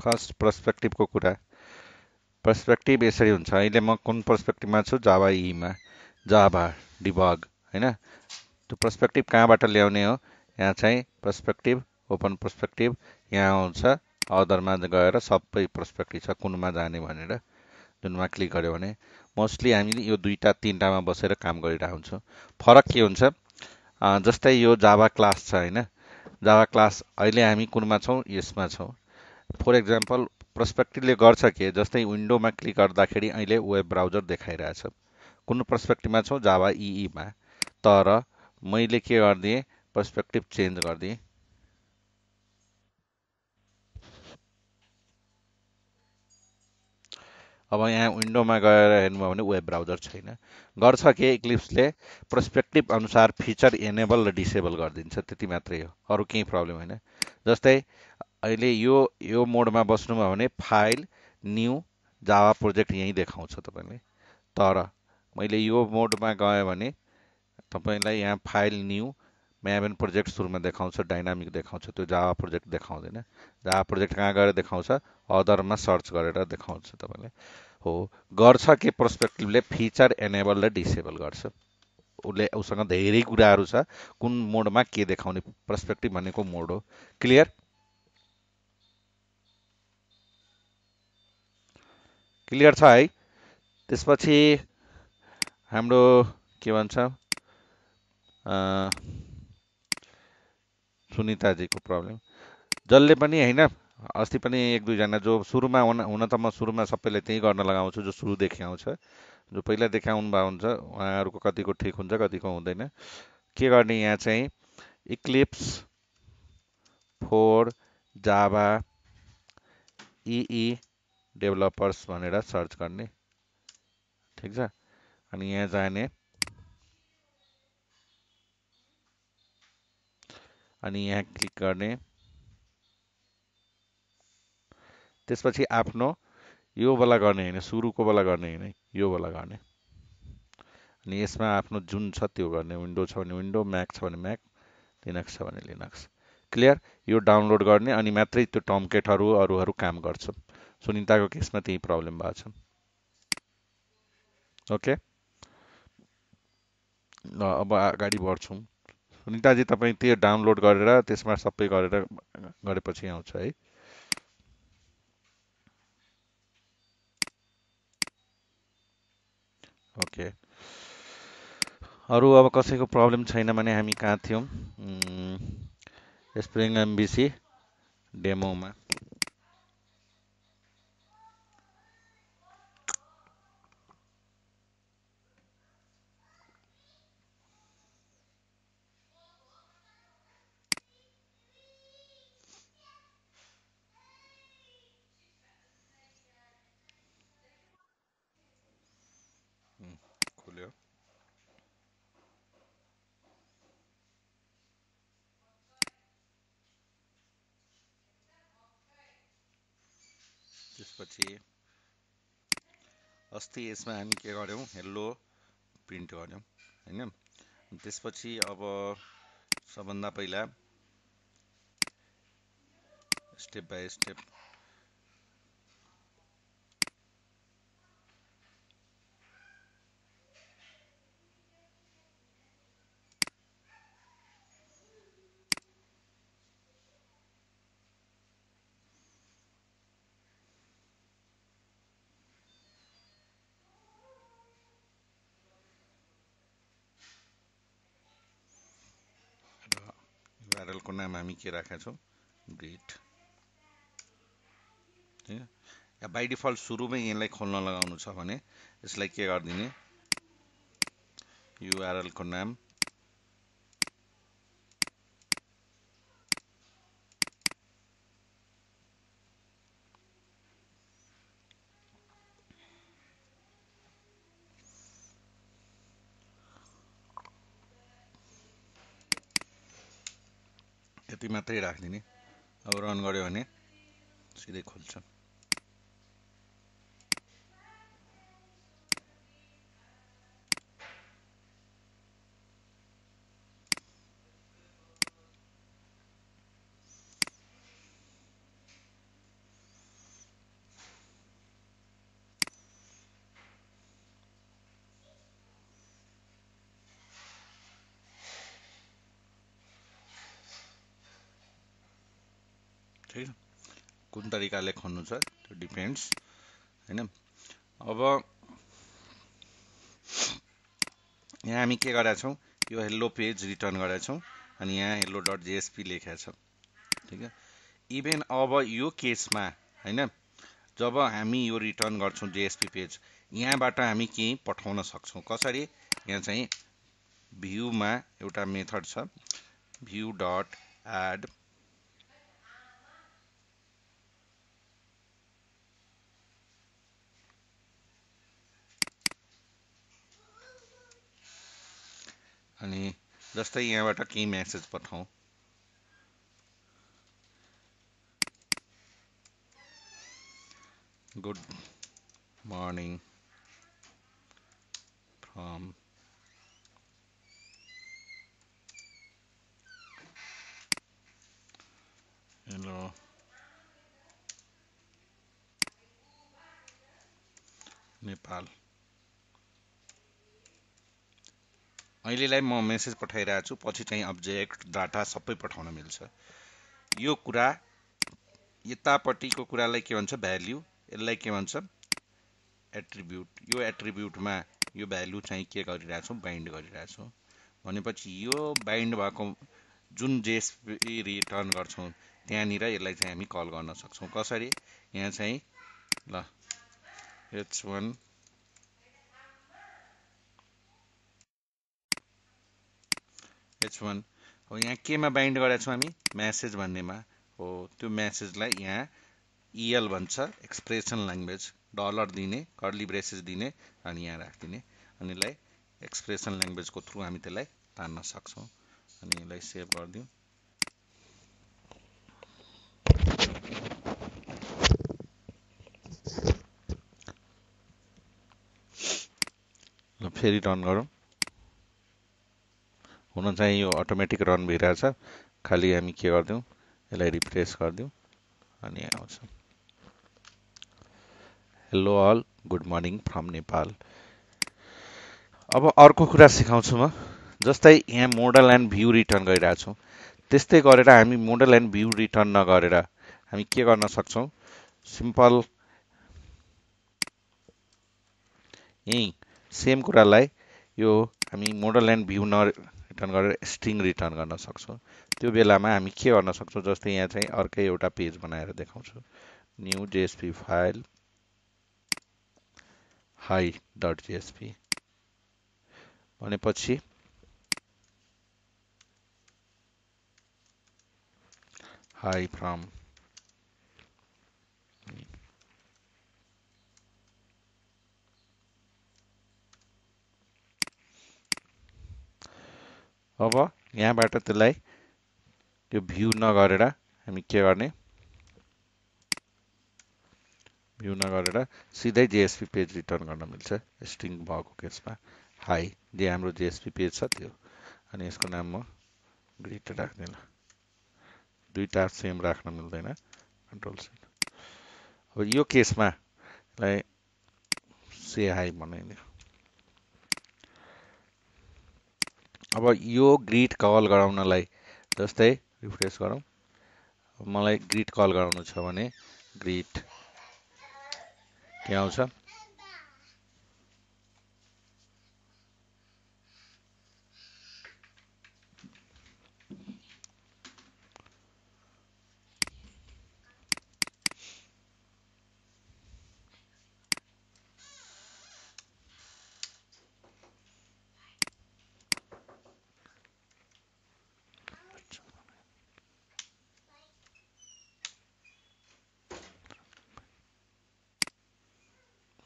First पर्सपेक्टिभको कुरा। Perspective यसरी हुन्छ, अहिले म कुन पर्सपेक्टिभमा छु, जावा ईमा, जावा डिबग होइन। त्यो पर्सपेक्टिभ कहाँबाट ल्याउने हो, यहाँ चाहिँ पर्सपेक्टिभ, ओपन पर्सपेक्टिभ, यहाँ आउँछ अदरमा गएर सबै पर्सपेक्टिभ छ कुनमा जाने भनेर जुनमा क्लिक गऱ्यो भने मोस्टली हामीले यो दुईवटा तिनवटामा बसेर काम गरिरहेको हुन्छौँ। फरक के हुन्छ, जस्तै यो जावा क्लास छ होइन, जावा क्लास अहिले हामी कुनमा छौँ, यसमा छौँ। फर इक्जाम्पल पर्सपेक्टिभले गर्छ के, जस्तै विन्डोमा क्लिक गर्दाखेरि अहिले वेब ब्राउजर देखाइरहेछ, कुन पर्सपेक्टिभमा छौँ, जावा ईमा। तर मैले के गरिदिएँ, पर्सपेक्टिभ चेन्ज गरिदिएँ। अब यहाँ विन्डोमा गएर हेर्नुभयो भने वेब ब्राउजर छैन। गर्छ के इक्लिप्सले, पर्सपेक्टिभ अनुसार फिचर एनेबल र डिसेबल गरिदिन्छ, त्यति मात्रै हो, अरू केही प्रब्लम होइन। जस्तै अहिले यो मोडमा बस्नुभयो भने फाइल न्यू जावा प्रोजेक्ट यहीँ देखाउँछ तपाईँले। तर मैले यो मोडमा गएँ भने तपाईँलाई यहाँ फाइल न्यू म्याभन प्रोजेक्ट सुरुमा देखाउँछ, डाइनामिक देखाउँछ, त्यो जावा प्रोजेक्ट देखाउँदैन। जावा प्रोजेक्ट कहाँ गएर देखाउँछ, अदरमा सर्च गरेर देखाउँछ तपाईँलाई। हो, गर्छ के पर्सपेक्टिभले फिचर एनेबल र डिसेबल गर्छ। उसँग धेरै कुराहरू छ, कुन मोडमा के देखाउने, पर्सपेक्टिभ भनेको मोड हो। क्लियर? क्लियर छ है? त्यसपछि हाम्रो के भन्छ, सुनिताजीको प्रब्लम, जसले पनि होइन, अस्ति पनि एक दुईजना जो सुरुमा हुन त म सुरुमा सबैलाई त्यही गर्न लगाउँछु, जो सुरुदेखि आउँछ, जो पहिला देखाउनु भएको हुन्छ, उहाँहरूको कतिको ठिक हुन्छ कतिको हुँदैन। के गर्ने, यहाँ चाहिँ इक्लिप्स फोर जावा ई डेभलपर्स भनेर सर्च गर्ने, ठिक छ। अनि यहाँ जाने, अनि यहाँ क्लिक गर्ने, त्यसपछि आफ्नो यो वाला गर्ने होइन, सुरुको वाला गर्ने होइन, यो वाला गर्ने। अनि यसमा आफ्नो जुन छ त्यो गर्ने, विन्डो छ भने विन्डो, म्याक छ भने म्याक, लिनक्स छ भने लिनक्स। क्लियर? यो डाउनलोड गर्ने अनि मात्रै त्यो टर्मकेटहरू अरूहरू काम गर्छ। सुनिताको केसमा त्यही प्रब्लम भएको छ। ओके, अब अगाडि बढ्छौँ। सुनिताजी तपाईँ त्यो डाउनलोड गरेर त्यसमा सबै गरेर गरेपछि आउँछ है। ओके, अरू अब कसैको प्रब्लम छैन भने हामी कहाँ थियौँ, स्प्रिङ एमबिसी डेमोमा। खुल्यो। त्यसपछि अस्ति यसमा हामी के गर्यौँ, हेलो प्रिन्ट गर्यौँ होइन। त्यसपछि अब सबभन्दा पहिला स्टेप बाई स्टेप युआरएलको नाम हामी के राखेका छौँ, ग्रिट। या बाई डिफल्ट सुरुमै यसलाई खोल्न लगाउनु छ भने यसलाई के गरिदिने, युआरएलको नाम यति मात्रै राखिदिने। अब रन गर्यो भने सिधै खोल्छ। ठिक छ, कुन तरिकाले खोज्नु छ त्यो डिपेन्ड्स हैन। अब यहाँ हामी के गरेका छौँ, यो हेलो पेज रिटर्न गरेका छौँ अनि यहाँ हेलो डट जेएसपी लेखेका छ। ठिक छ, इभेन अब यो केसमा हैन, जब हामी यो रिटर्न गर्छौँ जेएसपी पेज, यहाँबाट हामी केही पठाउन सक्छौँ। कसरी, यहाँ चाहिँ भ्यूमा एउटा मेथड छ, भ्यू डट एड अनि जस्तै यहाँबाट केही मेसेज पठाउँ, good morning from hello Nepal. अहिलेलाई म मेसेज पठाइरहेको छु, पछि चाहिँ अब्जेक्ट डाटा सबै पठाउन मिल्छ। यो कुरा यतापट्टिको कुरालाई के भन्छ, भ्याल्यु, यसलाई के भन्छ, एट्रिब्युट। यो एट्रिब्युटमा यो भ्याल्यु चाहिँ के गरिरहेछौँ, बाइन्ड गरिरहेछौँ। भनेपछि यो बाइन्ड भएको जुन जेएसपी रिटर्न गर्छौँ त्यहाँनिर यसलाई चाहिँ हामी कल गर्न सक्छौँ। कसरी, यहाँ चाहिँ ल h1 हो, यहाँ केमा बाइन्ड गरेका छौँ हामी, म्यासेज भन्नेमा हो। त्यो म्यासेजलाई यहाँ EL भन्छ, एक्सप्रेसन ल्याङ्ग्वेज, डलर दिने, कर्ली ब्रेसेस दिने अनि यहाँ राखिदिने, अनि यसलाई एक्सप्रेसन ल्याङ्ग्वेजको थ्रु हामी त्यसलाई तान्न सक्छौँ। अनि यसलाई सेभ गरिदिउँ। ल फेरि रन गरौँ। हुन चाहिँ यो अटोमेटिक रन भइरहेछ, खालि हामी के गरिदिउँ, यसलाई रिफ्रेस गरिदिउँ अनि आउँछ। Hello all, good morning from Nepal. अब अर्को कुरा सिकाउँछु म। जस्तै यहाँ मोडल एन्ड भ्यू रिटर्न गरिरहेछौँ, त्यस्तै गरेर हामी मोडल एन्ड भ्यू रिटर्न नगरेर हामी के गर्न सक्छौँ, सिम्पल यही सेम कुरालाई यो हामी मोडल एन्ड भ्यू न रिटर्न गरेर स्ट्रिङ रिटर्न गर्न सक्छौँ। त्यो बेलामा हामी के गर्न सक्छौँ, जस्तै यहाँ चाहिँ अर्कै एउटा पेज बनाएर देखाउँछु, new JSP file high dot JSP भनेपछि हाई फ्रम अब यहाँबाट त्यसलाई त्यो भ्यू नगरेर हामी के गर्ने, भ्यू नगरेर सिधै जेएसपी पेज रिटर्न गर्न मिल्छ स्ट्रिङ भएको केसमा। हाई जे हाम्रो जेएसपी पेज छ त्यो, अनि यसको नाम म ग्रिट राख्दिनँ, दुईटा सेम राख्न मिल्दैन, कन्ट्रोल सी। अब यो केसमा यसलाई से हाई बनाइदियो। अब यो ग्रिट कल गराउनलाई जस्तै रिफ्रेस गरौँ, मलाई ग्रिट कल गराउनु छ भने ग्रिट के आउँछ,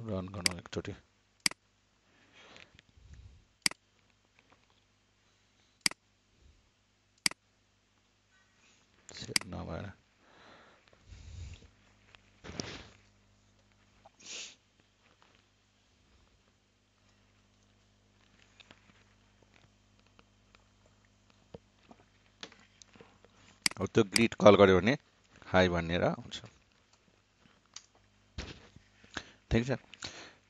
रन गरौँ एकचोटि। सेभ नभएर अब त्यो ग्रिट कल गर्यो भने हाई भनेर आउँछ। ठिक छ,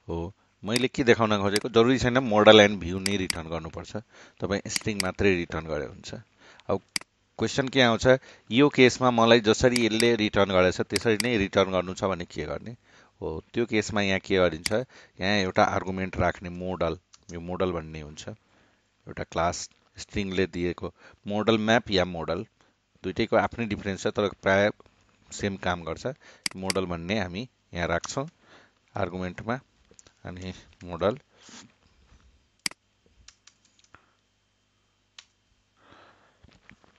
हो मैले के देखाउन खोजेको, जरुरी छैन मोडल एन्ड भ्यू नै रिटर्न गर्नुपर्छ, तपाईँ स्ट्रिङ मात्रै रिटर्न गरे हुन्छ। अब क्वेसन के आउँछ यो केसमा मलाई जसरी यसले रिटर्न गरेछ त्यसरी नै रिटर्न गर्नु छ भने के गर्ने हो। त्यो केसमा यहाँ के गरिन्छ, यहाँ एउटा आर्गुमेन्ट राख्ने मोडल, यो मोडल भन्ने हुन्छ एउटा क्लास स्ट्रिङले दिएको मोडल म्याप या मोडल दुइटैको आफ्नै डिफरेन्स छ तर प्राय सेम काम गर्छ। मोडल भन्ने हामी यहाँ राख्छौँ आर्गुमेन्टमा अनि मोडल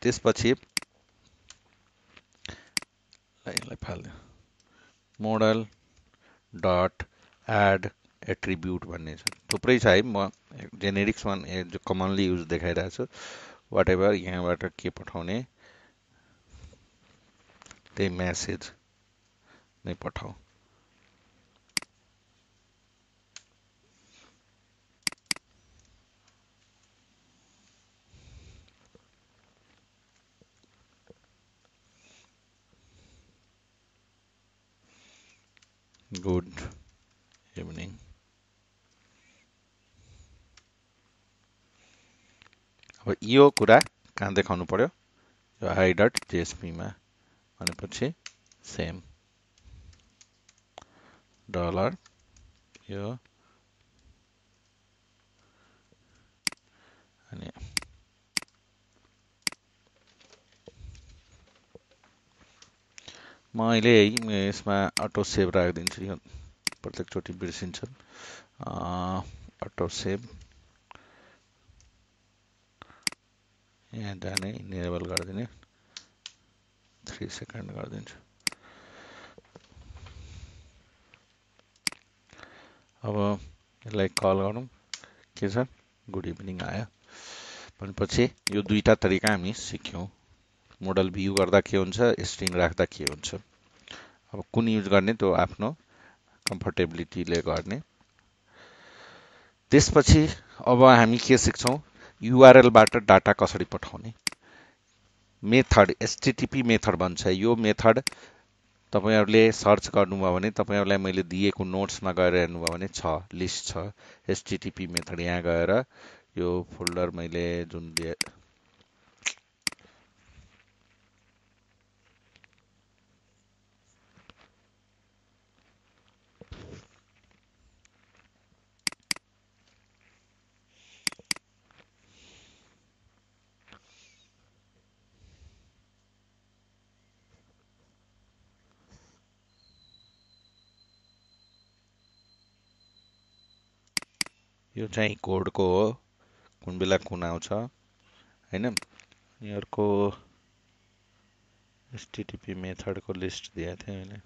त्यसपछि यसलाई फाल्दिउँ मोडल डट एड एट्रिब्युट भन्ने छ। थुप्रै छ है, म जेनेरिक्स वान जो कमनली युज देखाइरहेको छु। वाट एभर यहाँबाट के पठाउने त्यही म्यासेज नै पठाऊ। Good evening. अब यो कुरा कहाँ देखाउनु पर्यो, यो आई डट जेएसपीमा भनेपछि सेम डलर यो अनि म अहिले यसमा अटो सेभ राखिदिन्छु, यो प्रत्येकचोटि बिर्सिन्छ। अटो सेभ यहाँ जाने इनेबल गरिदिने 3 सेकेन्ड गरिदिन्छु। अब यसलाई कल गरौँ, के छ गुड इभिनिङ आयो भनेपछि यो दुईटा तरिका हामी सिक्यौँ। मोडल भ्यू गर्दा के हुन्छ, स्ट्रिङ राख्दा के हुन्छ। अब कुन युज गर्ने त्यो आफ्नो कम्फर्टेबिलिटीले गर्ने। त्यसपछि अब हामी के सिक्छौँ, युआरएलबाट डाटा कसरी पठाउने। मेथड एचटिटिपी मेथड भन्छ। यो मेथड तपाईहरुले सर्च गर्नुभयो भने तपाईहरुलाई मैले दिएको नोट्समा गएर हेर्नुभयो भने छ, लिस्ट छ एचटिटिपी मेथड। यहाँ गएर यो फोल्डर मैले जुन दिए यो चाहिँ कोडको हो, कुन बेला कुन आउँछ हैन। यिनीहरुको एचटिटिपी मेथडको लिस्ट दिएको थियो मैले।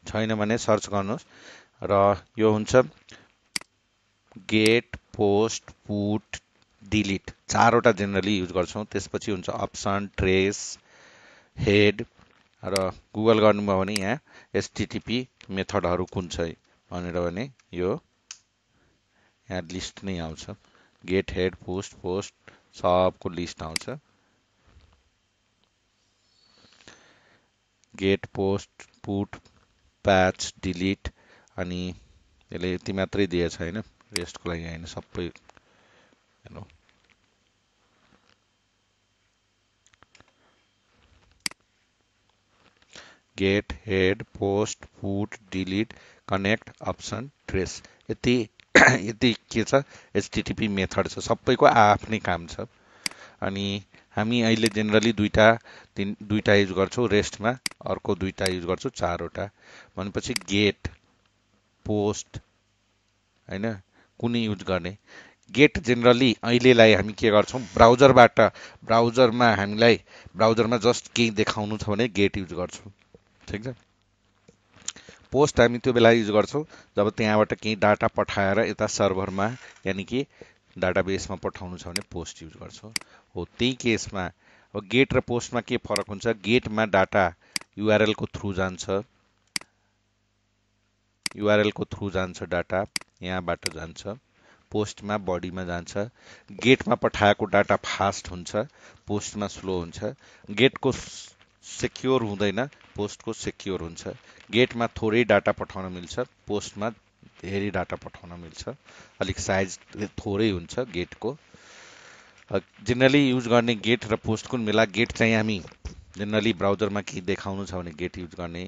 छैन भने सर्च गर्नुहोस् र यो हुन्छ गेट पोस्ट पुट डिलिट चारवटा जेनरली युज गर्छौं। त्यसपछि हुन्छ अप्सन ट्रेस हेड र गुगल गर्नुभयो भने यहाँ एचटिटिपी मेथडहरु कुन छ भनेर भने यो यहाँ लिस्ट नै आउँछ। गेट हेड पोस्ट सबको लिस्ट आउँछ। गेट पोस्ट पुट प्याच डिलिट अनि यसले यति मात्रै दिएछ हैन, रेस्टको लागि हैन, सबै हेर्नु। Get head post put delete connect option trace यति यति के छ एचटिटिपी मेथड छ। सबैको आफ्नै काम छ। अनि हामी अहिले जेनरली दुईटा युज गर्छौं रेस्टमा, अर्को दुईटा युज गर्छौं चारवटा। भनेपछि गेट पोस्ट हैन कुनै युज गर्ने। गेट जेनरली अहिलेलाई हामी के गर्छौं, ब्राउजरमा हामीलाई ब्राउजरमा जस्ट केही देखाउनु छ भने गेट युज गर्छौं, ठीक छ। पोस्ट हामी त्यो बेला युज गर्छौं जब त्यहाँबाट केही डाटा पठाएर यता सर्भरमा यानी कि डाटाबेसमा पठाउनु छ भने पोस्ट युज गर्छौं। हो त्यही केसमा अब गेट र पोस्टमा के फरक हुन्छ, गेटमा डाटा युआरएल को थ्रु जान्छ, युआरएल को थ्रु जान्छ डाटा, यहाँबाट जान्छ। पोस्टमा बडीमा जान्छ। गेटमा पठाएको डाटा फास्ट हुन्छ, पोस्टमा स्लो हुन्छ। गेटको सेक्योर हुँदैन, पोस्टको सेक्योर हुन्छ। गेटमा थोरै डाटा पठाउन मिल्छ, पोस्टमा धेरै डाटा पठाउन मिल्छ। अलिक साइज थोरै हुन्छ गेटको। जेनरली युज गर्ने गेट र पोस्ट कुन बेला गेट चाहिँ हामी जेनरली ब्राउजरमा केही देखाउनु छ भने गेट युज गर्ने,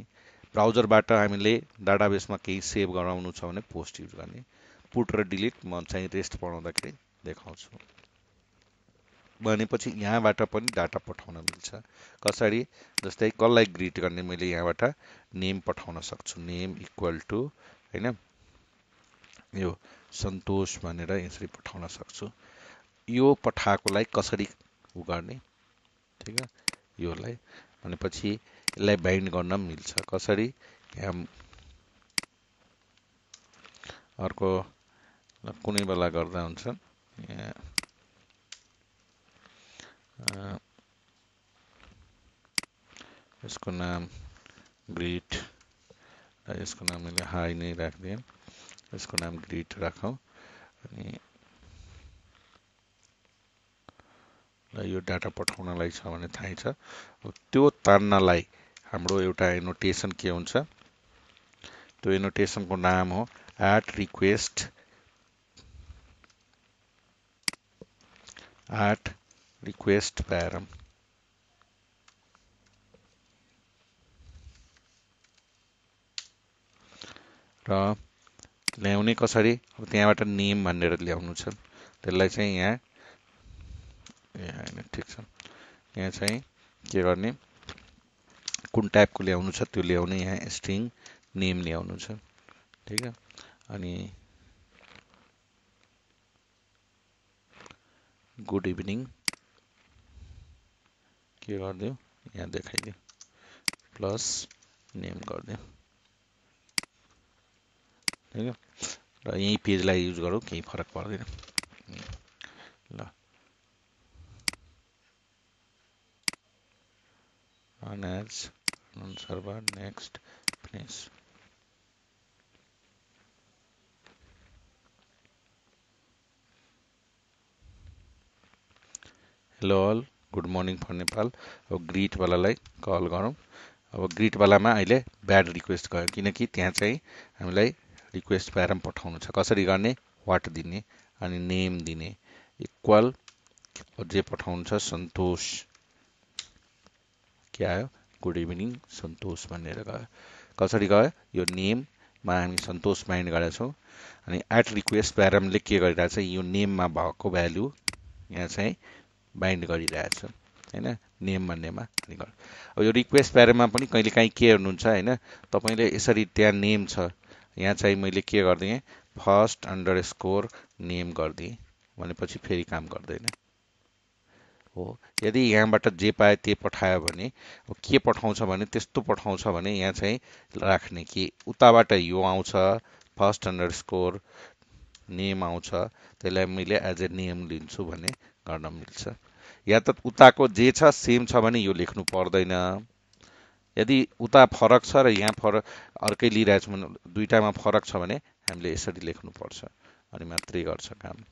ब्राउजरबाट हामीले डाटाबेसमा केही सेभ गराउनु छ भने पोस्ट युज गर्ने। पुट र डिलिट म चाहिँ रेस्ट पढाउँदाखेरि देखाउँछु। भनेपछि यहाँबाट पनि डाटा पठाउन मिल्छ। कसरी? जस्तै कसलाई ग्रिट गर्ने, मैले यहाँबाट नेम पठाउन सक्छु। नेम इक्वल टु होइन यो सन्तोष भनेर यसरी पठाउन सक्छु। यो पठाएकोलाई कसरी उ गर्ने, ठिक है, योलाई भनेपछि यसलाई बाइन्ड गर्न मिल्छ। कसरी? यहाँ अर्को कुनै बेला गर्दा हुन्छ। यसको नाम ग्रिट, यसको नाम मैले हाई नै राखिदिएँ, यसको नाम ग्रिट राखौँ। अनि यो डाटा पठाउनलाई छ भने थाहै छ। त्यो तान्नलाई हाम्रो एउटा एनोटेसन के हुन्छ? त्यो एनोटेसनको नाम हो @request param। र ल्याउने कसरी? अब त्यहाँबाट नेम भनेर ल्याउनु छ। त्यसलाई चाहिँ यहाँ ठिक छ, यहाँ चाहिँ के गर्ने, कुन टाइपको ल्याउनु छ त्यो ल्याउने। यहाँ स्ट्रिङ नेम ल्याउनु छ, ठिक है। अनि गुड इभिनिङ के गरिदियो, यहाँ देखाइदियो, प्लस नेम गरिदियो, ठिक है। र यही पेजलाई युज गरौँ, केही फरक पर्दैन। ल run as run server next finish। Hello all, good morning for Nepal. अब ग्रिटवालालाई कल गरौँ। अब ग्रिटवालामा अहिले ब्याड रिक्वेस्ट गयो, किनकि त्यहाँ चाहिँ हामीलाई रिक्वेस्ट प्यारम पठाउनु छ। कसरी गर्ने? वाट दिने अनि नेम दिने इक्वल जे पठाउनु छ सन्तोष, के आयो? गुड इभिनिङ सन्तोष भनेर गयो। कसरी गयो? यो नेममा हामी सन्तोष बाइन्ड गरेका छौँ। अनि @request प्यारमले के गरिरहेछ? यो नेममा भएको भ्यालु यहाँ चाहिँ बाइन्ड गरिरहेछ, होइन, नेम भन्नेमा। अब यो रिक्वेस्ट प्यारममा पनि कहिलेकाहीँ के हेर्नुहुन्छ, होइन, तपाईँले यसरी त्यहाँ नेम छ, यहाँ चाहिँ मैले के गरिदिएँ, फर्स्ट _ नेम गरिदिएँ भनेपछि फेरि काम गर्दैन हो। यदि यहाँबाट जे पाए त्यही पठायो भने के पठाउँछ भने, त्यस्तो पठाउँछ भने यहाँ चाहिँ राख्ने कि उताबाट यो आउँछ, फर्स्ट _ नेम आउँछ, त्यसलाई मैले एज ए नेम लिन्छु भने गर्न मिल्छ। या त उताको जे छ सेम छ भने यो लेख्नु पर्दैन। यदि उता फरक छ र यहाँ फरक अर्कै लिइरहेछ भने, दुईटामा फरक छ भने हामीले यसरी लेख्नुपर्छ, अनि मात्रै गर्छ काम।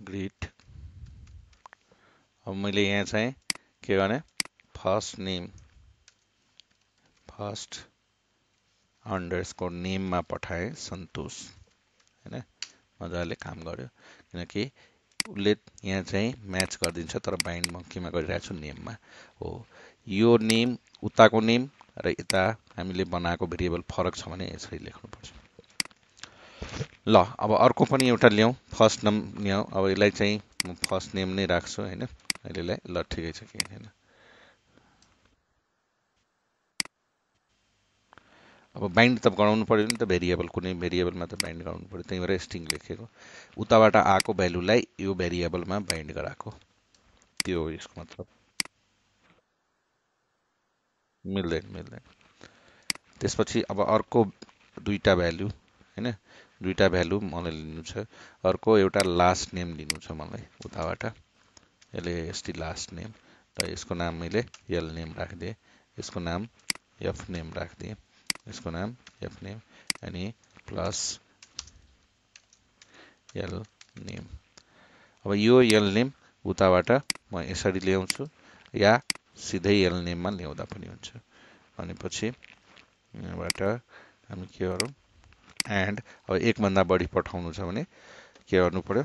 ग्रिट। अब मैले यहाँ चाहिँ के गर्ने, फर्स्ट नेम, फर्स्ट _ नेममा पठाएँ सन्तोष, होइन, मजाले काम गर्यो। किनकि उसले यहाँ चाहिँ म्याच गरिदिन्छ, तर बाइन्ड म केमा गरिरहेको छु, नेममा हो। यो नेम उताको नेम र यता हामीले बनाएको भेरिएबल फरक छ भने यसरी लेख्नुपर्छ। ल अब अर्को पनि एउटा ल्याउँ, फर्स्ट नेम ल्याउँ। अब यसलाई चाहिँ म फर्स्ट नेम नै राख्छु, होइन, अहिलेलाई। ल ठिकै छ, केही छैन। अब बाइन्ड त गराउनु पऱ्यो नि त, भेरिएबल, कुनै भेरिएबलमा त बाइन्ड गराउनु पऱ्यो, त्यही भएर स्ट्रिङ लेखेको। उताबाट आएको भ्यालुलाई यो भेरिएबलमा बाइन्ड गराएको, त्यो हो यसको मतलब। मिल्दैन। त्यसपछि अब अर्को दुईटा भ्यालु, होइन, दुईटा भ्यालु मलाई लिनु छ। अर्को एउटा लास्ट नेम लिनु छ मलाई उताबाट, यसले यस्तै लास्ट नेम, र यसको नाम मैले एल नेम राखिदिएँ, यसको नाम एफ नेम राखिदिएँ, यसको नाम एफ नेम, अनि प्लस एल नेम। अब यो एल नेम उताबाट म यसरी ल्याउँछु या सिधै एल नेममा ल्याउँदा पनि हुन्छ। भनेपछि यहाँबाट हामी के गरौँ एन्ड अब एकभन्दा बढी पठाउनु छ भने के गर्नु पर्यो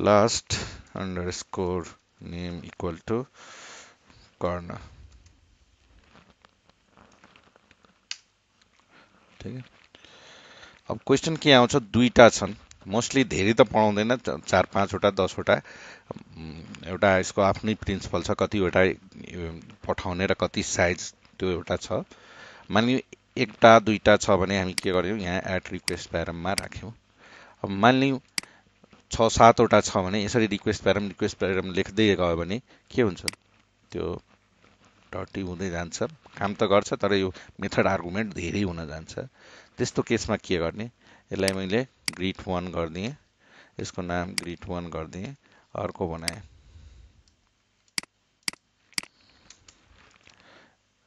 last underscore name equal to Karna. ठिक है। अब क्वेसन के आउँछ दुईटा छन् मोस्टली धेरै त पढाउँदैन 4-5वटा 10वटा एउटा यसको आफ्नै प्रिन्सिपल छ कतिवटा पठाउने र कति साइज त्यो एउटा छ। मानिलिउँ एकटा दुईटा छ भने हामी के गर्यौँ यहाँ एड रिक्वेस्ट प्यारममा राख्यौँ। अब मानिलिउँ 6-7वटा छ भने यसरी रिक्वेस्ट प्यारम लेख्दै गयो भने के हुन्छ त्यो डटी हुँदै जान्छ काम त गर्छ तर यो मेथड आर्गुमेन्ट धेरै हुन जान्छ। त्यस्तो केसमा के गर्ने यसलाई मैले greet1 गरिदिएँ यसको नाम greet1 गरिदिएँ अर्को बनाएँ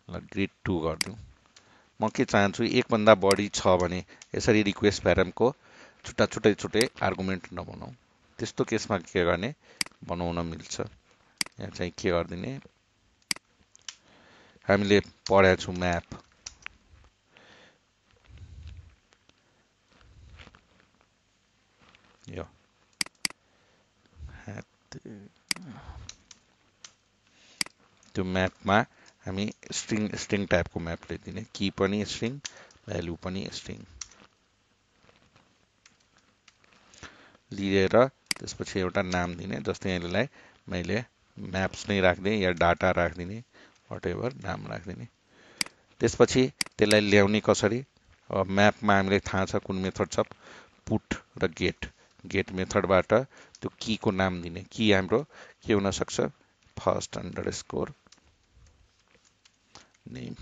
ल greet2 गरिदिउँ। म के चाहन्छु एकभन्दा बढी छ भने यसरी रिक्वेस्ट प्यारमको छुट्टै आर्गुमेन्ट नबनाऊ। त्यस्तो केसमा के गर्ने बनाउन मिल्छ। यहाँ चाहिँ के गरिदिने हामीले पढेका छौँ म्याप यो त्यो म्यापमा हामी स्ट्रिङ टाइपको म्याप लिदिने की पनि स्ट्रिङ भ्यालु पनि स्ट्रिङ लिएर त्यसपछि एउटा नाम दिने जस्तै यसलाई मैले म्याप्स नै राख्दिएँ या डाटा राख्दिने व्हाटएभर नाम राख्दिने। त्यसपछि त्यसलाई ल्याउने कसरी अब म्यापमा हामीलाई थाहा छ कुन मेथड छ पुट र गेट मेथडबाट त्यो कीको नाम दिने की हाम्रो के हुन सक्छ फर्स्ट अन्डरस्कोर नेम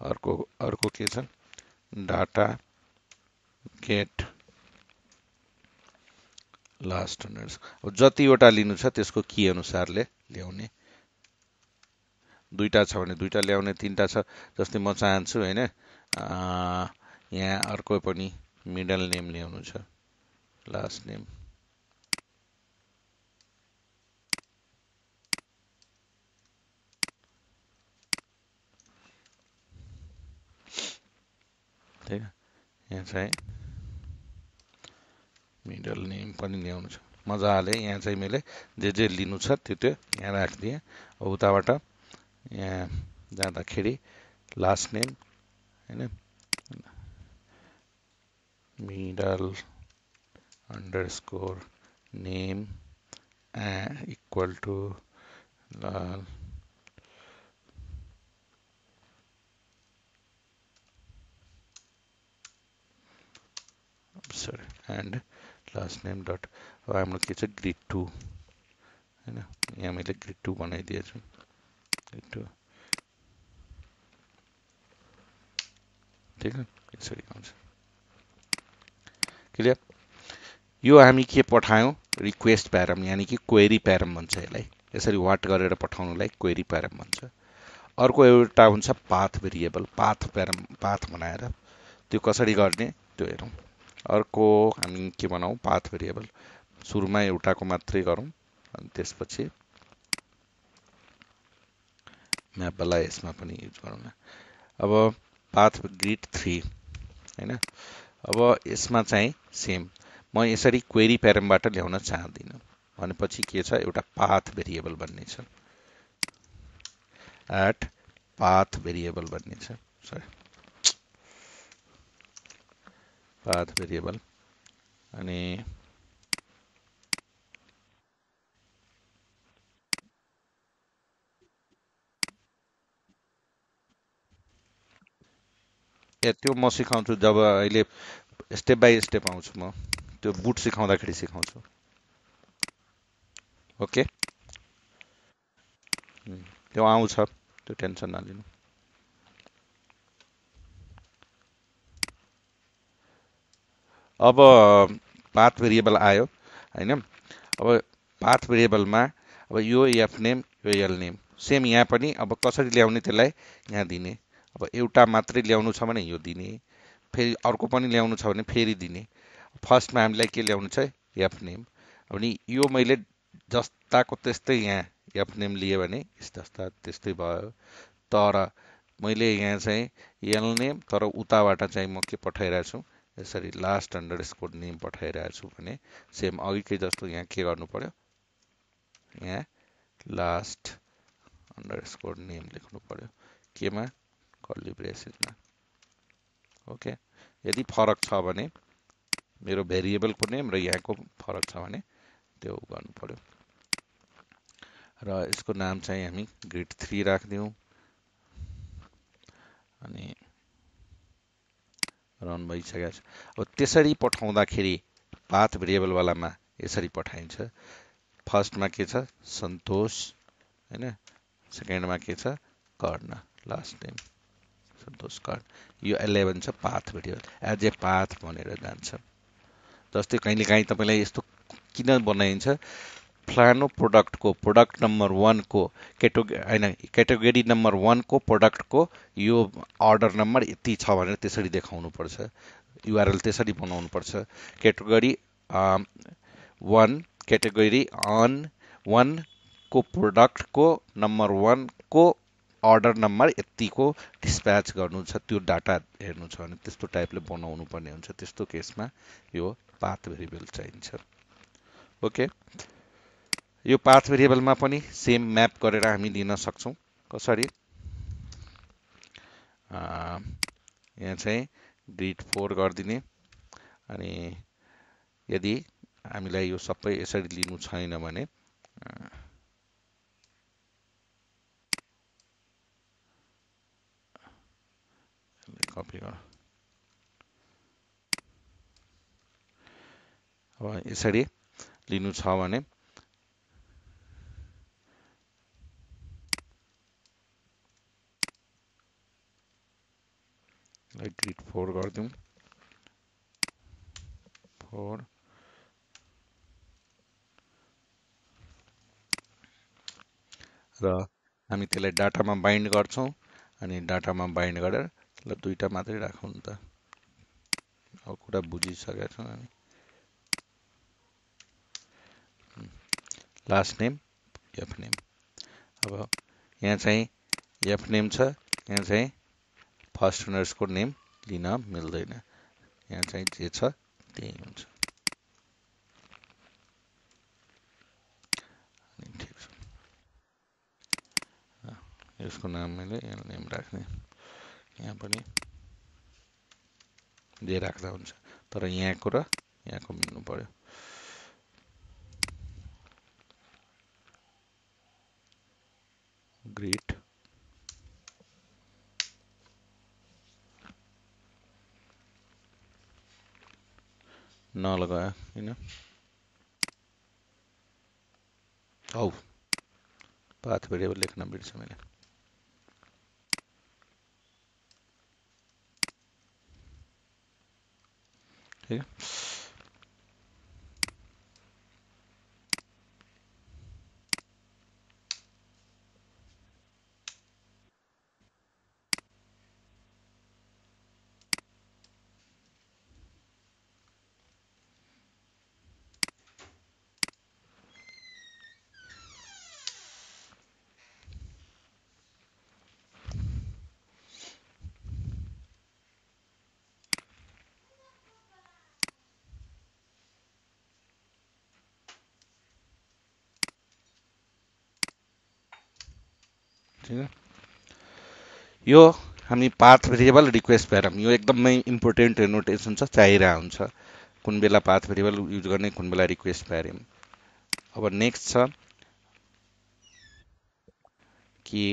अर्को के छ डाटा गेट लास्ट अन्डरस्कोर। अब जतिवटा लिनु छ त्यसको की अनुसारले ल्याउने दुईटा छ भने दुईटा ल्याउने तीनटा छ जस्तै म चाहन्छु हैन यहाँ अर्को पनि मिडल नेम ल्याउनु छ लास्ट नेम ठीक है। यहाँ चाहिँ मिडल नेम पनि ल्याउनु छ मजाले यहाँ चाहिँ मैले जे लिनु छ त्यो यहाँ राखिदिएँ। उताबाट यहाँ जाँदाखेरि लास्ट नेम हैन middle underscore name equal to sorry and last name dot अब हाम्रो के छ greet2 हैन यहाँ मैले greet2 बनाइदिएछु greet2 ठीक है यसरी आउँछ क्लियर। यो हामी के पठायौं रिक्वेस्ट प्यारम यानी कि क्वेरी प्यारम भन्छ यसलाई यसरी वाट गरेर पठाउनुलाई क्वेरी प्यारम भन्छ। अर्को एउटा हुन्छ पाथ भेरिएबल पाथ प्यारम पाथ बनाएर त्यो कसरी गर्ने त्यो हेरौं। अर्को हामी के बनाऊ पाथ भेरिएबल सुरुमा एउटाको मात्रै गरौँ अनि त्यसपछि म्यापलाई यसमा पनि युज गरौँ न। अब पाथ greet3 हैन अब यसमा चाहिँ सेम म यसरी क्वेरी प्यारमबाट ल्याउन चाहदिन भनेपछि के छ एउटा पाथ भेरिएबल बन्ने छ एट पाथ भेरिएबल बन्ने छ सरी पाथ भेरिएबल अनि त्यो म सिकाउँछु जब अहिले स्टेप बाइ स्टेप आउँछु म त्यो बुट सिकाउँदाखेरि सिकाउँछु ओके त्यो आउँछ त्यो टेन्सन नलिनु। अब पाथ भेरिएबल आयो हैन अब पाथ भेरिएबलमा अब यो एफ नेम यो एल नेम सेम यहाँ पनि अब कसरी ल्याउने त्यसलाई यहाँ दिने अब एउटा मात्रै ल्याउनु छ भने यो दिने फेरि अर्को पनि ल्याउनु छ भने फेरि दिने। फर्स्टमा हामीलाई के ल्याउनु छ एफ नेम। अनि यो मैले जस्ताको त्यस्तै यहाँ एफ नेम लिएँ भने जस्ता त्यस्तै भयो। तर मैले यहाँ चाहिँ एल नेम, तर उताबाट चाहिँ म के पठाइरहेको छु, यसरी लास्ट अन्डरस्कोर नेम पठाइरहेको छु भने सेम अघिकै जस्तो यहाँ के गर्नु पर्यो, यहाँ लास्ट अन्डरस्कोर नेम लेख्नु पर्यो, केमा, कर्ली ब्रेसेसमा। ओके, यदि फरक छ भने मेरो भेरिएबलको नेम र यहाँको फरक छ भने त्यो गर्नु पर्यो। र यसको नाम चाहिँ हामी ग्रिड 3 राखिदिउँ अनि रन भइसकेको छ। अब त्यसरी पठाउँदाखेरि पाथ भेरिएबलवालामा यसरी पठाइन्छ। फर्स्टमा के छ, सन्तोष होइन, सेकेन्डमा के छ, कर्ण, लास्ट नेम सन्तोष कर्ण। यो 11 छ path variable, as a path भनेर जान्छ। जस्तै कहिलेकाहीँ तपाईँलाई यस्तो किन बनाइन्छ, फ्लानो प्रोडक्टको प्रोडक्ट नम्बर 1 को क्याटेगोरी नम्बर 1 को प्रोडक्टको यो अर्डर नम्बर यति छ भनेर त्यसरी देखाउनु पर्छ। युआरएल त्यसरी बनाउनु पर्छ। क्याटेगोरी 1 क्याटेगोरी अन 1 को प्रोडक्टको नम्बर 1 को अर्डर नम्बर यतिको डिस्प्याच गर्नु छ, त्यो डाटा हेर्नु छ भने त्यस्तो टाइपले बनाउनु पर्ने हुन्छ। त्यस्तो केसमा यो पाथ भेरिएबल चाहिन्छ। ओके, यो पाथ भेरिएबलमा पनि सेम म्याप गरेर हामी दिन सक्छौँ। कसरी, यहाँ चाहिँ ग्रिड 4 गरिदिने, अनि यदि हामीलाई यो सबै यसरी लिनु छैन भने कपी गर, अब यसरी लिनु छ भने ग्रिड 4 गरिदिउँ, 4 र हामी त्यसलाई डाटामा बाइन्ड गर्छौँ। अनि डाटामा बाइन्ड गरेर ल दुईटा मात्रै राखौँ नि त, अब कुरा बुझिसकेका छौँ हामी। Last name F name. अब यहाँ चाहिँ एफ नेम छ, यहाँ चाहिँ फर्स्ट अन्डरस्कोर नेम लिन मिल्दैन, यहाँ चाहिँ जे छ त्यही हुन्छ। ठिक छ, यसको नाम मैले एल नेम राख्ने, यहाँ पनि जे राख्दा हुन्छ, तर यहाँको र यहाँको मिल्नु पर्यो। ग्रिड नलगायो किन, हौ पाथ भेरिएबल लेख्न बिर्सेँ मैले। ठिक है, यो हामी पाथ भेरिएबल रिक्वेस्ट प्यारम, यो एकदमै इम्पोर्टेन्ट नोटेसन छ, चाहिरहेको हुन्छ। कुन बेला पाथ भेरिएबल युज गर्ने, कुन बेला रिक्वेस्ट प्यारम। अब नेक्स्ट छ कि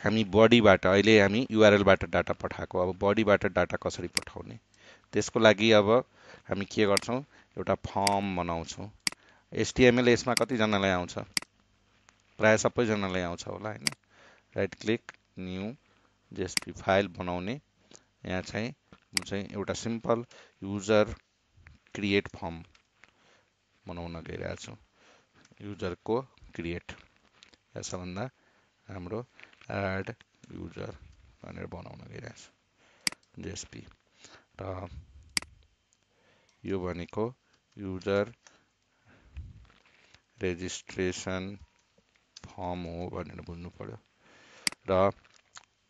हामी बडीबाट, अहिले हामी युआरएलबाट डाटा पठाएको, अब बडीबाट डाटा कसरी पठाउने, त्यसको लागि अब हामी के गर्छौँ, एउटा फर्म बनाउँछौँ। एचटिएमएल यसमा कतिजनालाई आउँछ, प्रायः सबैजनालाई आउँछ होला होइन। Right click, new JSP file बनाउने, यहाँ चाहिँ म चाहिँ एउटा सिम्पल युजर क्रिएट फर्म बनाउन गइरहेको छु। युजरको क्रिएट, या सबभन्दा हाम्रो एड युजर भनेर बनाउन गइरहेको छु जेएसपी। र यो भनेको युजर रेजिस्ट्रेसन फर्म हो भनेर बुझ्नु पर्यो र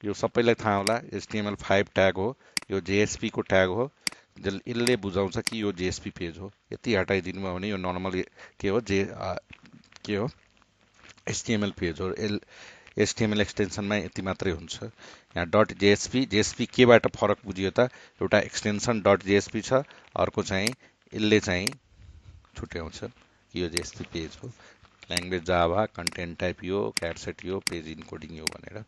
यो सबैलाई थाहा होला HTML5 ट्याग हो यो JSP को ट्याग हो यसले बुझाउँछ कि यो JSP पेज हो यति हटाइदिनु भयो भने यो नर्मल के हो के हो HTML पेज हो HTML एक्सटेन्सनमा यति मात्रै हुन्छ यहाँ .jsp केबाट फरक बुझियो त एउटा एक्सटेन्सन .jsp छ अर्को चाहिँ यसले चाहिँ छुट्याउँछ कि यो JSP पेज हो ल्याङ्ग्वेज जाभा कन्टेन्ट टाइप यो क्याटसेट यो पेज इन्कोडिङ यो भनेर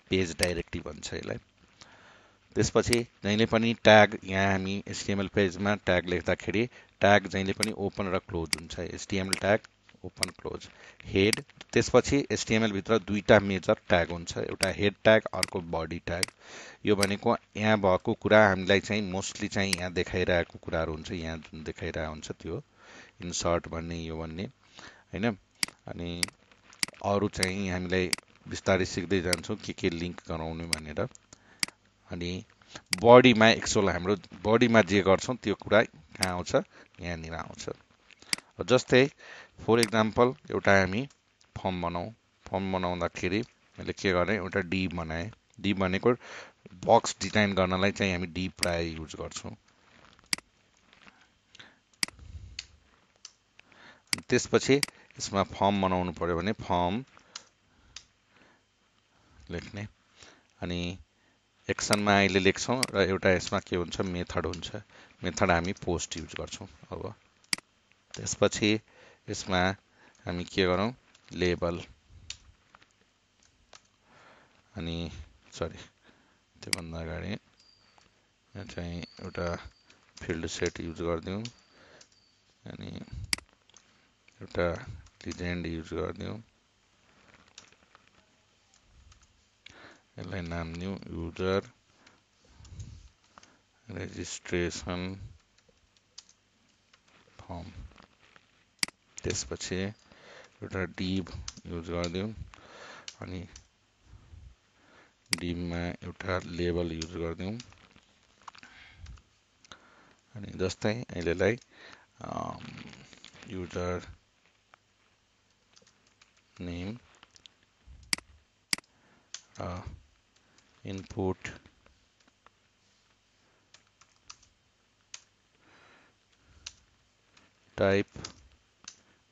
पेज डाइरेक्टिभ भन्छ यसलाई त्यसपछि जहिले पनि ट्याग यहाँ हामी HTML पेजमा ट्याग लेख्दाखेरि ट्याग जहिले पनि ओपन र क्लोज हुन्छ HTML tag open close head त्यसपछि HTML भित्र दुईटा मेजर ट्याग हुन्छ एउटा हेड ट्याग अर्को बडी ट्याग यो भनेको यहाँ भएको कुरा हामीलाई चाहिँ मोस्टली चाहिँ यहाँ देखाइरहेको कुराहरू हुन्छ यहाँ जुन देखाइरहेको हुन्छ त्यो इन्सर्ट भन्ने यो भन्ने हैन अनि अरु चाहिँ हामीलाई बिस्तारै सिक्दै जान्छौं के लिंक गराउने भनेर अनि बडीमा एक्चुअल हाम्रो बडीमा जे गर्छौं त्यो कुरा कहाँ आउँछ यहाँनिर आउँछ जस्तै फर एक्जाम्पल एउटा हामी फर्म बनाउँदाखेरि मैले के गरे एउटा डिभ बनाए डिभ भनेको बक्स डिजाइन गर्नलाई चाहिँ हामी डिभ प्राय युज गर्छौं त्यसपछि यसमा फर्म बनाउनु पर्यो भने फर्म लेख्ने अनि एक्सनमा अहिले लेख्छौं र एउटा यसमा के हुन्छ मेथड हुन्छ मेथड हामी पोस्ट युज गर्छौं अब त्यसपछि यसमा हामी के गरौँ लेबल अनि सरी त्यो भन्दा अगाडि यहाँ चाहिँ एउटा फिल्ड सेट युज गर्दियौ अनि एउटा लिजेन्ड युज गर्दियौ यसलाई नाम दियौ युजर रेजिस्ट्रेसन फर्म त्यसपछि एउटा डिभ युज गर्दियौ अनि डिभमा एउटा लेबल युज गर्दियौ अनि जस्तै अहिलेलाई user name input type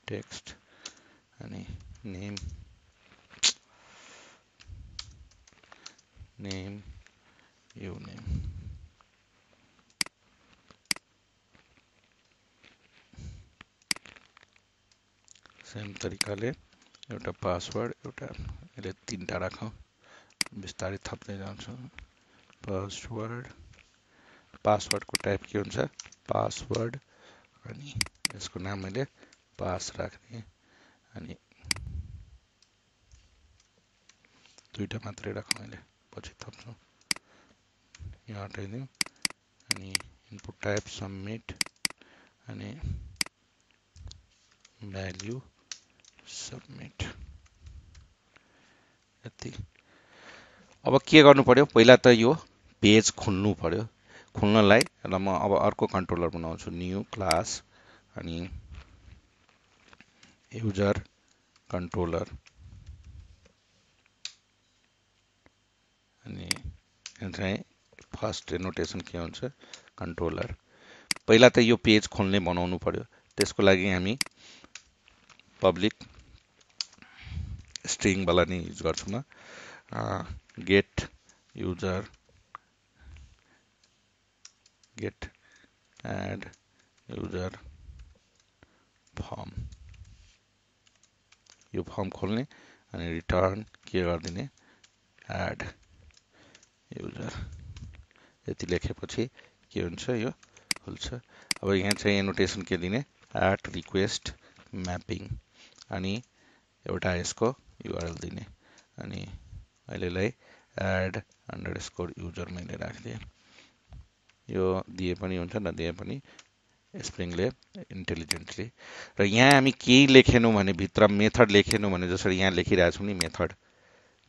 text अनि नेम यो नेम सेम तरिकाले एउटा पासवर्ड एउटा अहिले तीनटा राखौं बिस्तारै थप्दै जान्छौं पासवर्डको टाइप के हुन्छ पासवर्ड अनि यसको नाम मैले पास राख्ने अनि दुईटा मात्रै राखौं अहिले पछि थप्छौं यहाँ हटाइदिउँ अनि इनपुट टाइप सबमिट अनि भ्याल्यु सबमिट यति अब के गर्नु पर्यो पहिला त यो पेज खोल्नु पर्यो खोल्नलाई र म अब अर्को कन्ट्रोलर बनाउँछु न्यू क्लास अनि युजर कन्ट्रोलर अनि यहाँ चाहिँ फर्स्ट एनोटेसन के हुन्छ कन्ट्रोलर पहिला त यो पेज खोल्ने बनाउनु पर्यो त्यसको लागि हामी पब्लिक स्ट्रिङ वाला नै युज गर्छु म get user get add user form यो फर्म खोल्ने अनि रिटर्न के गर्दिने एड युजर यति लेखेपछि के हुन्छ यो खुल्छ अब यहाँ चाहिँ एनोटेसन के दिने एट रिक्वेस्ट म्यापिङ अनि एउटा यसको युआरएल दिने अनि अहिलेलाई एड अन्डरस्कोर युजर मैले राख्दिए यो दिए पनि हुन्छ नदिए पनि स्प्रिङले इन्टेलिजेन्टली र यहाँ हामी केही लेखेनौं भने भित्र मेथड लेखेनौं भने जसरी यहाँ लेखिरहेको छौं नि मेथड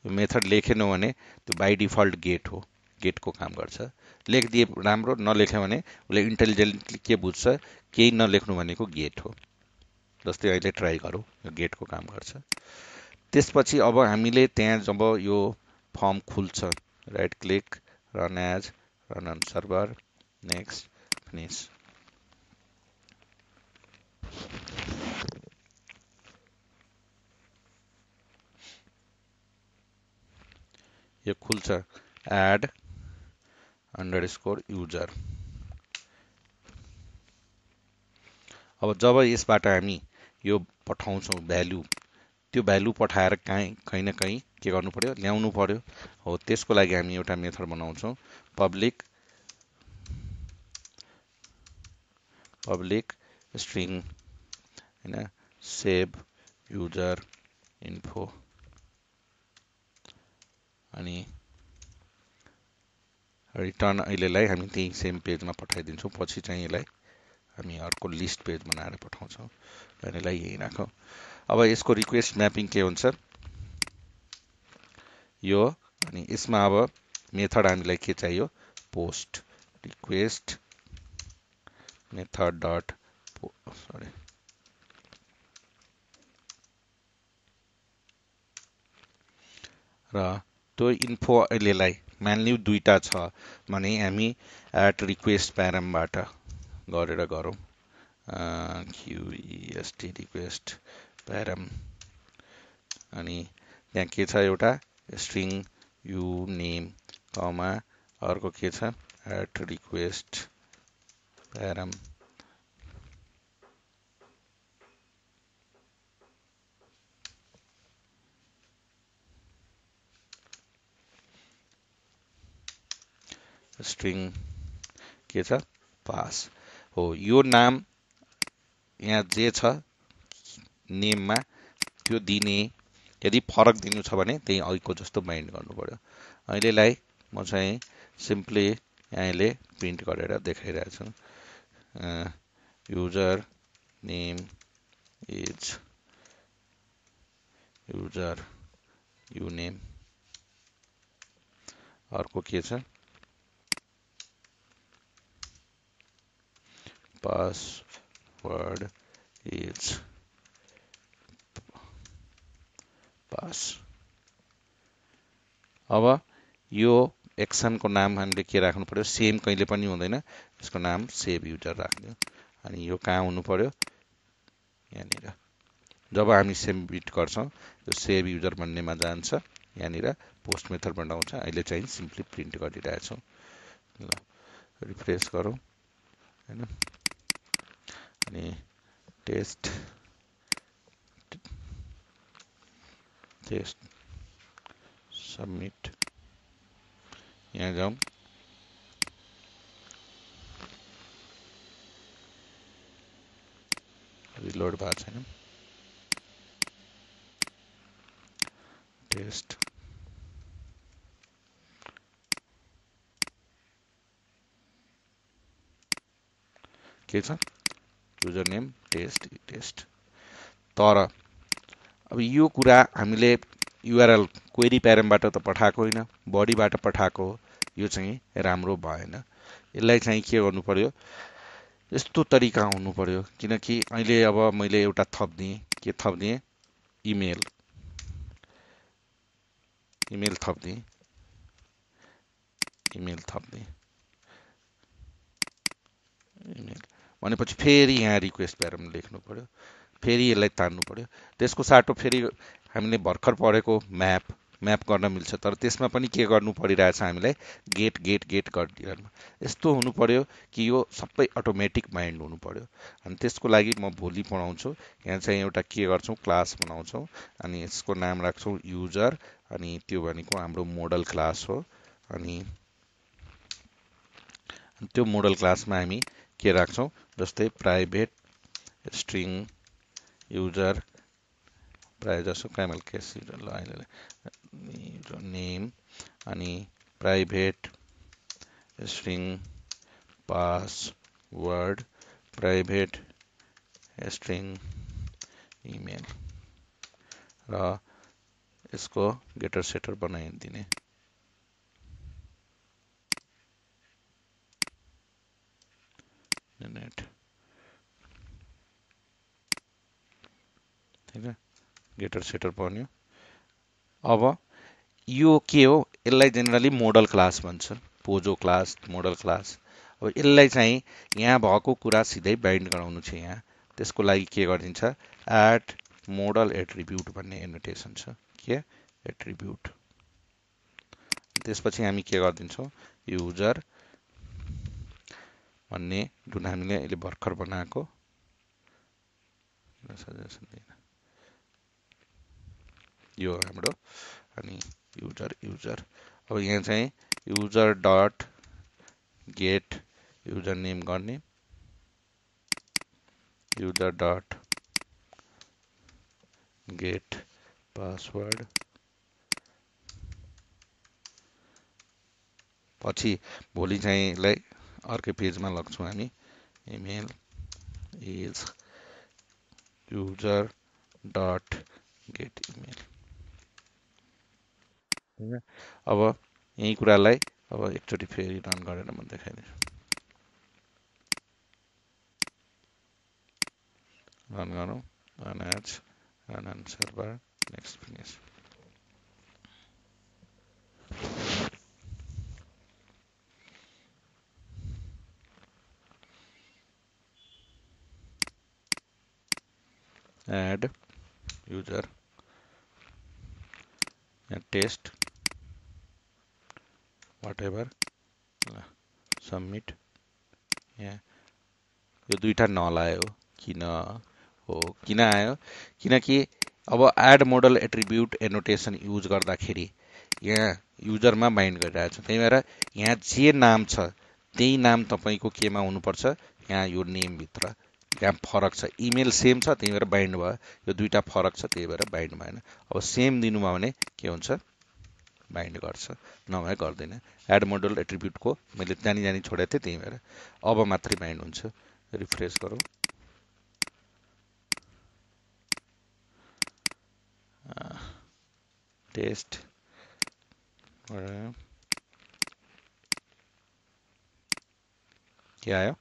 यो मेथड लेखेनौं भने त्यो बाइ डिफल्ट गेट हो गेटको काम गर्छ लेखदिए राम्रो नलेख्यो भने उले इन्टेलिजेन्टली के बुझ्छ केही नलेख्नु भनेको गेट हो जस्तै अहिले ट्राई गरौँ, यो गेटको काम गर्छ। त्यसपछि अब हामीले त्यहाँ जब यो फर्म खुल्छ, right click, run as, run on server, next, finish. यो खुल्छ, एड _ युजर। अब जब यसबाट हामी यो पठाउँछौँ भ्यालु, त्यो भ्यालु पठाएर कहीँ न कहीँ के गर्नु पर्यो, ल्याउनु पर्यो। हो, त्यसको लागि हामी एउटा मेथड बनाउँछौँ, पब्लिक स्ट्रिङ, हैन, सेभ युजर इन्फो, अनि रिटर्न अहिलेलाई हामी त्यही सेम पेजमा पठाइदिन्छौँ। पछि चाहिँ यसलाई हामी अर्को लिस्ट पेज बनाएर पठाउँछौँ। यसलाई यही राखौँ। अब यसको रिक्वेस्ट म्यापिङ के हुन्छ, यो, अनि यसमा अब मेथड हामीलाई के चाहियो, पोस्ट रिक्वेस्ट मेथड डट र त्यो इन्फो अहिलेलाई मान्यु दुईटा छ भने हामी एट रिक्वेस्ट प्यारमबाट गरेर गरौँ, QEST रिक्वेस्ट प्यारम, अनि त्यहाँ के छ, एउटा स्ट्रिङ यु नेम कमा अर्को के छ, एट रिक्वेस्ट प्यारम, स्ट्रिङ के छ, पास। हो, यो नाम यहाँ जे छ नेममा त्यो दिने, यदि फरक दिनु छ भने त्यही अघिको जस्तो बाइन्ड गर्नु पर्यो। अहिलेलाई म चाहिँ सिम्पली यहाँले प्रिन्ट गरेर देखाइरहेछु, user name is user you name, अर्को के छ, पासवर्ड इज पास। अब यो एक्सनको नाम हामीले के राख्नु पर्यो, सेम कहिले पनि हुँदैन, यसको नाम सेभ युजर राख्दियो। अनि यो कहाँ हुनु पर्यो, यहाँनिर। जब हामी सबमिट गर्छौँ यो सेभ युजर भन्नेमा जान्छ, यहाँनिर पोस्ट मेथड बनाउँछ। अहिले चाहिँ सिम्पली प्रिन्ट गरिरहेछौँ। ल, रिफ्रेस गरौँ, हैन, अनि टेस्ट सबमिट, यहाँ जाउँ, रिलोड भएको छैन, टेस्ट, के छ, युजर नेम टेस्ट। तर अब यो कुरा हामीले युआरएल क्वेरी प्यारमबाट त पठाएको होइन, बडीबाट पठाएको हो। यो चाहिँ राम्रो भएन। यसलाई चाहिँ के गर्नु पर्यो, यस्तो तरिका हुनु पर्यो। किनकि अहिले अब मैले एउटा थप्दिएँ, के थप्दिएँ, इमेल थप्दिएँ, भनेपछि फेरि यहाँ रिक्वेस्ट प्यारम लेख्नु पर्यो, फेरि यसलाई तान्नु पर्यो। त्यसको साटो फेरि हामीले भर्खर पढेको म्याप गर्न मिल्छ, तर त्यसमा पनि के गर्नु परिरहेछ, हामीलाई गेट गरिरहनु। यस्तो हुनु पर्यो कि यो सबै अटोमेटिक बाइन्ड हुनु पर्यो। अनि त्यसको लागि म भोलि पढाउँछु। यहाँ चाहिँ एउटा के गर्छौँ, क्लास बनाउँछौँ, अनि यसको नाम राख्छौँ युजर, अनि त्यो भनेको हाम्रो मोडल क्लास हो। अनि त्यो मोडल क्लासमा हामी के राख्छौँ, जस्तै प्राइभेट स्ट्रिङ युजर, प्रायः जसो क्यामल केस युजर नेम, अनि private string password, private string email, र यसको गेटर सेटर बनाइदिने। नेट हैन, गेटर सेटर बन्यो। अब यो के हो, यसलाई जेनरली मोडल क्लास भन्छ, पोजो क्लास, मोडल क्लास। अब यसलाई चाहिँ यहाँ भएको कुरा सिधै बाइन्ड गराउनु छ यहाँ, त्यसको लागि के गरिदिन्छ, एड मोडल एट्रिब्युट भन्ने एनोटेसन छ, के एट्रिब्युट। त्यसपछि हामी के गरिदिन्छौँ, युजर भन्ने जुन हामीले अहिले भर्खर बनाएको सजेसन दिन, यो हाम्रो, अनि युजर युजर। अब यहाँ चाहिँ user dot get user name गर्ने, युजर डट गेट पासवर्ड, पछि भोलि चाहिँ यसलाई अर्कै पेजमा लग्छौँ हामी, email is user dot get email. अब यही कुरालाई अब एकचोटि फेरि रन गरेर म देखाइदिन्छु, रन गरौँ, run as, run on server, next finish. Add user, test whatever, submit. यहाँ यो दुईटा नल आयो, किन हो, किन आयो, किनकि अब add model attribute annotation use गर्दाखेरि यहाँ युजरमा बाइन्ड गरिरहेछ, त्यही भएर यहाँ जे नाम छ त्यही नाम तपाईँको केमा हुनुपर्छ, यहाँ यो नेमभित्र यहाँ फरक छ, इमेल सेम छ त्यही भएर बाइन्ड भयो, यो दुईटा फरक छ त्यही भएर बाइन्ड भएन। अब सेम दिनुभयो भने के हुन्छ, बाइन्ड गर्छ, नभए गर्दैन। एड मोडल एट्रिब्युटको मैले जानी जानी छोडेको थिएँ त्यही भएर अब मात्रै बाइन्ड हुन्छ। रिफ्रेस गरौँ, टेस्ट के आयो,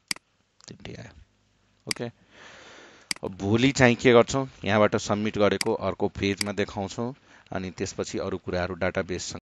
तिनटै आयो। ओके, अब भोलि चाहिँ के गर्छौँ, यहाँबाट सबमिट गरेको अर्को पेजमा देखाउँछौँ, अनि त्यसपछि अरू कुराहरू डाटाबेससँग